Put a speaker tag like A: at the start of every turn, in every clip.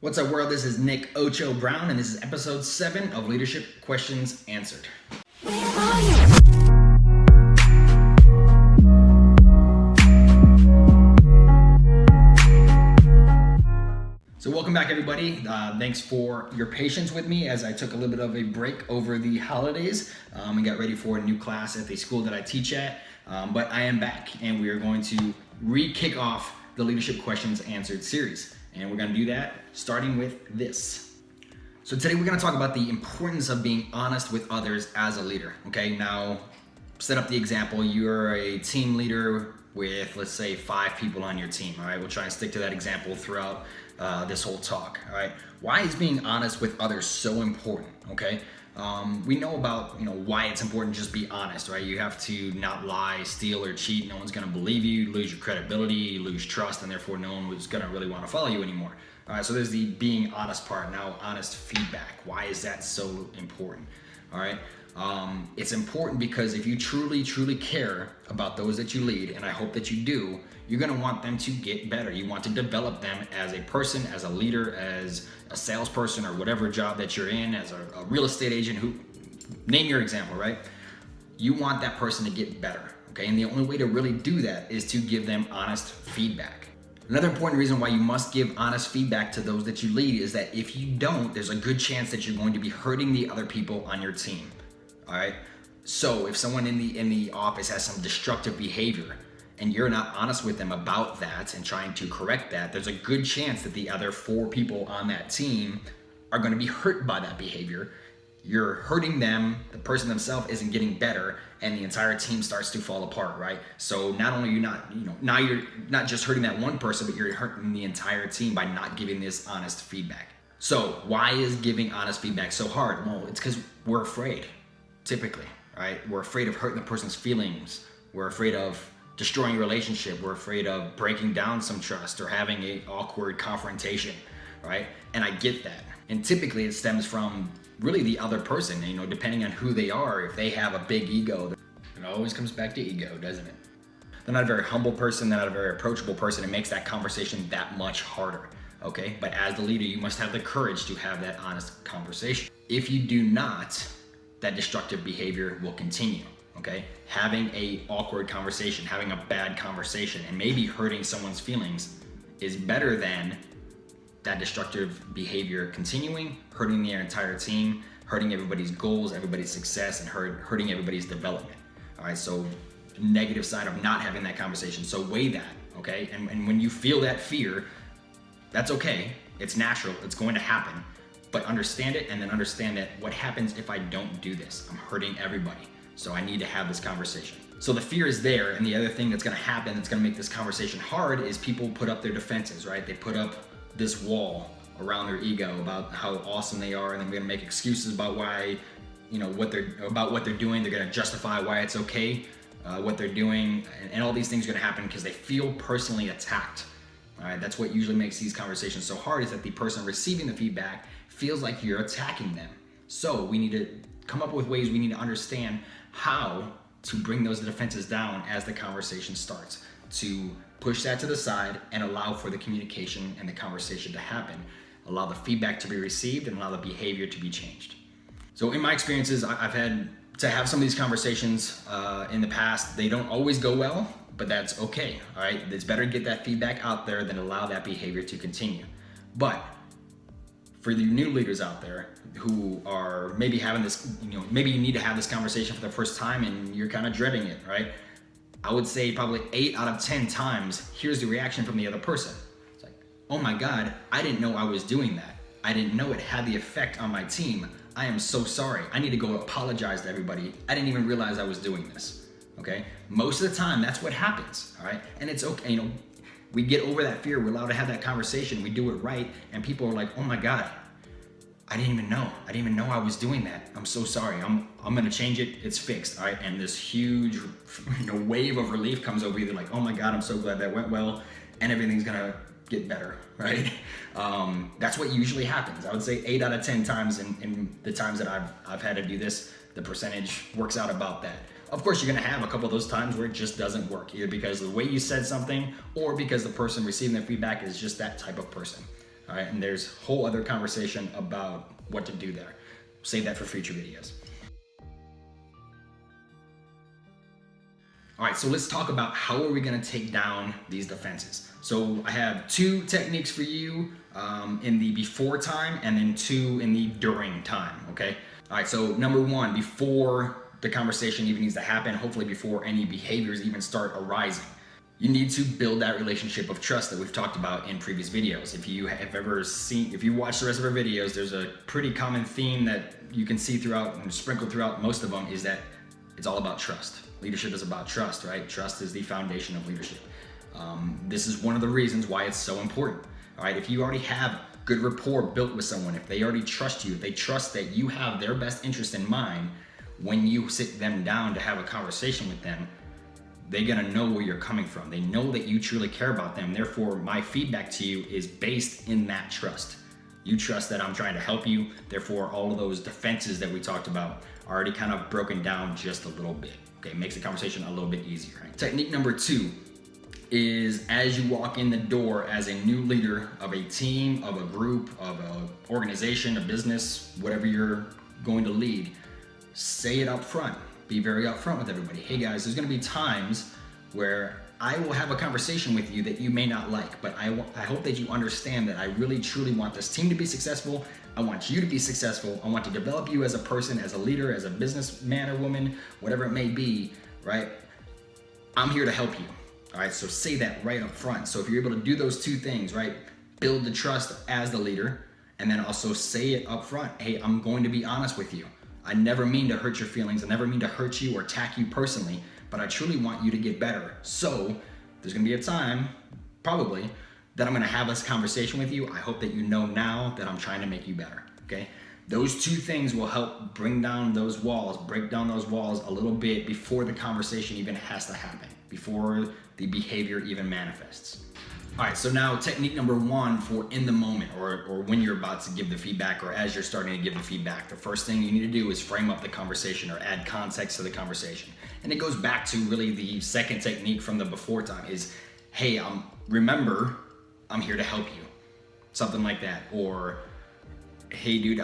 A: What's up, world? This is Nick Ocho Brown, and this is episode 7 of Leadership Questions Answered. So welcome back, everybody. Thanks for your patience with me as I took a little bit of a break over the holidays and got ready for a new class at the school that I teach at. But I am back, and we are going to re-kick off the Leadership Questions Answered series. And we're going to do that starting with this. So today we're going to talk about the importance of being honest with others as a leader. Okay, now set up the example. You're a team leader with, let's say, 5 people on your team. All right, we'll try and stick to that example throughout this whole talk. All right, why is being honest with others so important? Okay, we know about why it's important to just be honest, right? You have to not lie, steal, or cheat. No one's going to believe you. You lose your credibility, you lose trust, and therefore no one was going to really want to follow you anymore. All right, so there's the being honest part. Now, honest feedback. Why is that so important? All right, it's important because if you truly care about those that you lead, and I hope that you do, you're going to want them to get better. You want to develop them as a person, as a leader, as a salesperson, or whatever job that you're in, as a real estate agent, who name your example, right? You want that person to get better, okay? And the only way to really do that is to give them honest feedback. Another important reason why you must give honest feedback to those that you lead is that if you don't, there's a good chance that you're going to be hurting the other people on your team, all right? So if someone in the office has some destructive behavior, and you're not honest with them about that and trying to correct that, there's a good chance that the other 4 people on that team are going to be hurt by that behavior. You're hurting them, the person themselves isn't getting better, and the entire team starts to fall apart, right? So not only are you not, now you're not just hurting that one person, but you're hurting the entire team by not giving this honest feedback. So why is giving honest feedback so hard? Well, it's because we're afraid, typically, right? We're afraid of hurting the person's feelings. We're afraid of destroying a relationship. We're afraid of breaking down some trust or having an awkward confrontation, right? And I get that. And typically it stems from really the other person, depending on who they are. If they have a big ego, it always comes back to ego, doesn't it? They're not a very humble person, they're not a very approachable person. It makes that conversation that much harder, okay? But as the leader, you must have the courage to have that honest conversation. If you do not, that destructive behavior will continue. Okay, having a awkward conversation, having a bad conversation, and maybe hurting someone's feelings is better than that destructive behavior continuing, hurting the entire team, hurting everybody's goals, everybody's success, and hurting everybody's development. All right, so negative side of not having that conversation. So weigh that, okay? And when you feel that fear, that's okay. It's natural. It's going to happen. But understand it, and then understand that what happens if I don't do this? I'm hurting everybody. So I need to have this conversation. So the fear is there, and the other thing that's gonna happen that's gonna make this conversation hard is people put up their defenses, right? They put up this wall around their ego about how awesome they are, and then they're gonna make excuses about why, what they're doing. They're gonna justify why it's okay, what they're doing, and all these things are gonna happen because they feel personally attacked. All right, that's what usually makes these conversations so hard, is that the person receiving the feedback feels like you're attacking them. So we need to come up with ways, we need to understand how to bring those defenses down as the conversation starts, to push that to the side and allow for the communication and the conversation to happen, allow the feedback to be received, and allow the behavior to be changed. So in my experiences, I've had to have some of these conversations in the past. They don't always go well, but that's okay, all right? It's better to get that feedback out there than allow that behavior to continue. But for the new leaders out there who are maybe having this, maybe you need to have this conversation for the first time and you're kind of dreading it, right? I would say probably 8 out of 10 times, here's the reaction from the other person. It's like, oh my God, I didn't know I was doing that. I didn't know it had the effect on my team. I am so sorry. I need to go apologize to everybody. I didn't even realize I was doing this, okay? Most of the time, that's what happens, all right? And it's okay, we get over that fear, we're allowed to have that conversation, we do it right, and people are like, oh my God, I didn't even know I was doing that. I'm so sorry. I'm gonna change it. It's fixed, all right? And this huge wave of relief comes over you. They're like, oh my God, I'm so glad that went well, and everything's gonna get better, right? That's what usually happens. I would say 8 out of 10 times in the times that I've had to do this, the percentage works out about that. Of course, you're gonna have a couple of those times where it just doesn't work, either because of the way you said something or because the person receiving the feedback is just that type of person. All right, and there's a whole other conversation about what to do there. Save that for future videos. All right, so let's talk about how are we gonna take down these defenses. So I have 2 techniques for you in the before time and then 2 in the during time, okay? All right, so number 1, before the conversation even needs to happen, hopefully before any behaviors even start arising, you need to build that relationship of trust that we've talked about in previous videos. If you watch the rest of our videos, there's a pretty common theme that you can see throughout and sprinkled throughout most of them is that it's all about trust. Leadership is about trust, right? Trust is the foundation of leadership. This is one of the reasons why it's so important. All right, if you already have good rapport built with someone, if they already trust you, if they trust that you have their best interest in mind, when you sit them down to have a conversation with them, they're gonna know where you're coming from. They know that you truly care about them. Therefore, my feedback to you is based in that trust. You trust that I'm trying to help you. Therefore, all of those defenses that we talked about are already kind of broken down just a little bit. Okay, makes the conversation a little bit easier. Right? Technique number 2 is as you walk in the door as a new leader of a team, of a group, of an organization, a business, whatever you're going to lead, say it up front. Be very upfront with everybody. Hey guys, there's gonna be times where I will have a conversation with you that you may not like, but I hope that you understand that I really truly want this team to be successful. I want you to be successful. I want to develop you as a person, as a leader, as a businessman or woman, whatever it may be, right? I'm here to help you, all right? So say that right up front. So if you're able to do those 2 things, right? Build the trust as the leader, and then also say it up front. Hey, I'm going to be honest with you. I never mean to hurt your feelings. I never mean to hurt you or attack you personally, but I truly want you to get better. So there's gonna be a time, probably, that I'm gonna have this conversation with you. I hope that you know now that I'm trying to make you better, okay? Those 2 things will help break down those walls a little bit before the conversation even has to happen, before the behavior even manifests. All right, so now technique number 1 for in the moment or when you're about to give the feedback or as you're starting to give the feedback, the first thing you need to do is frame up the conversation or add context to the conversation. And it goes back to really the second technique from the before time is, hey, remember, I'm here to help you. Something like that. Or, hey dude,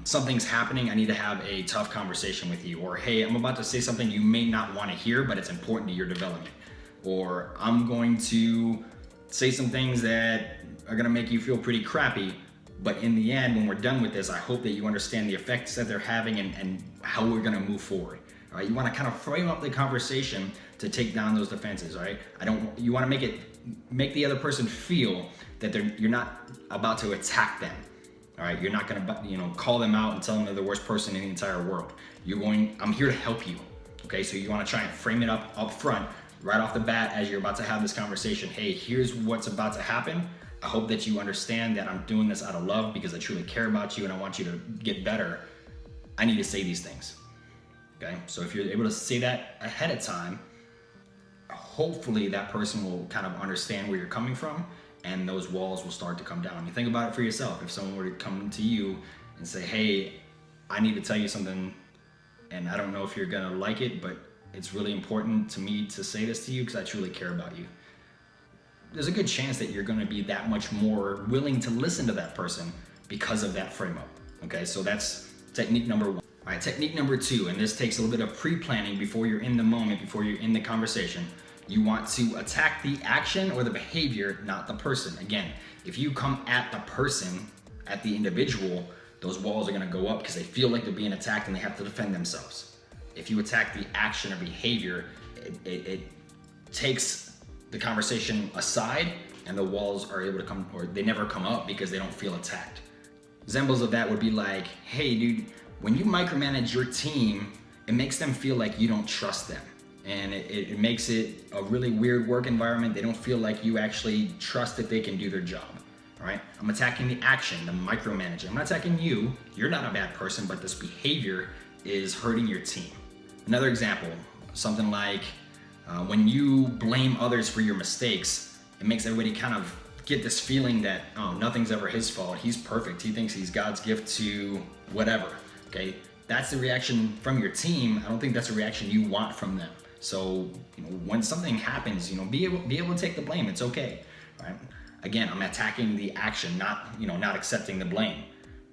A: something's happening, I need to have a tough conversation with you. Or, hey, I'm about to say something you may not want to hear, but it's important to your development. Or, I'm going to say some things that are gonna make you feel pretty crappy, but in the end, when we're done with this, I hope that you understand the effects that they're having and how we're gonna move forward. All right, you wanna kind of frame up the conversation to take down those defenses, all right? You wanna make the other person feel that you're not about to attack them, all right? You're not gonna call them out and tell them they're the worst person in the entire world. I'm here to help you, okay? So you wanna try and frame it up front, right off the bat as you're about to have this conversation. Hey, here's what's about to happen. I hope that you understand that I'm doing this out of love because I truly care about you and I want you to get better. I need to say these things, okay? So if you're able to say that ahead of time, hopefully that person will kind of understand where you're coming from and those walls will start to come down. You think about it for yourself. If someone were to come to you and say, hey, I need to tell you something and I don't know if you're gonna like it, but it's really important to me to say this to you because I truly care about you. There's a good chance that you're gonna be that much more willing to listen to that person because of that frame up, okay? So that's technique number 1. All right, technique number 2, and this takes a little bit of pre-planning before you're in the moment, before you're in the conversation. You want to attack the action or the behavior, not the person. Again, if you come at the person, at the individual, those walls are gonna go up because they feel like they're being attacked and they have to defend themselves. If you attack the action or behavior, it takes the conversation aside and the walls are able to come, or they never come up because they don't feel attacked. Examples of that would be like, hey dude, when you micromanage your team, it makes them feel like you don't trust them. And it makes it a really weird work environment. They don't feel like you actually trust that they can do their job, all right? I'm attacking the action, the micromanaging. I'm not attacking you. You're not a bad person, but this behavior is hurting your team. Another example, something like when you blame others for your mistakes, it makes everybody kind of get this feeling that, oh, nothing's ever his fault. He's perfect. He thinks he's God's gift to whatever, okay? That's the reaction from your team. I don't think that's a reaction you want from them. So, when something happens, be able to take the blame. It's okay, right? Again, I'm attacking the action, not accepting the blame.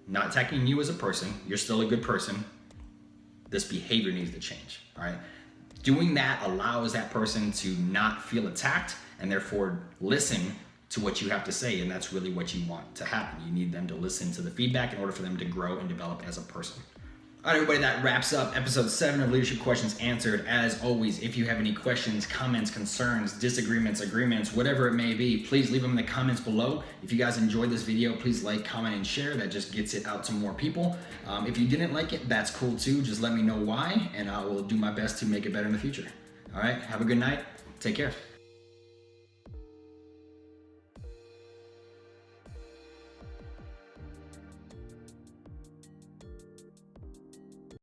A: Not attacking you as a person. You're still a good person. This behavior needs to change, all right? Doing that allows that person to not feel attacked and therefore listen to what you have to say, and that's really what you want to happen. You need them to listen to the feedback in order for them to grow and develop as a person. All right, everybody, that wraps up episode 7 of Leadership Questions Answered. As always, if you have any questions, comments, concerns, disagreements, agreements, whatever it may be, please leave them in the comments below. If you guys enjoyed this video, please like, comment, and share. That just gets it out to more people. If you didn't like it, that's cool too. Just let me know why, and I will do my best to make it better in the future. All right, have a good night. Take care.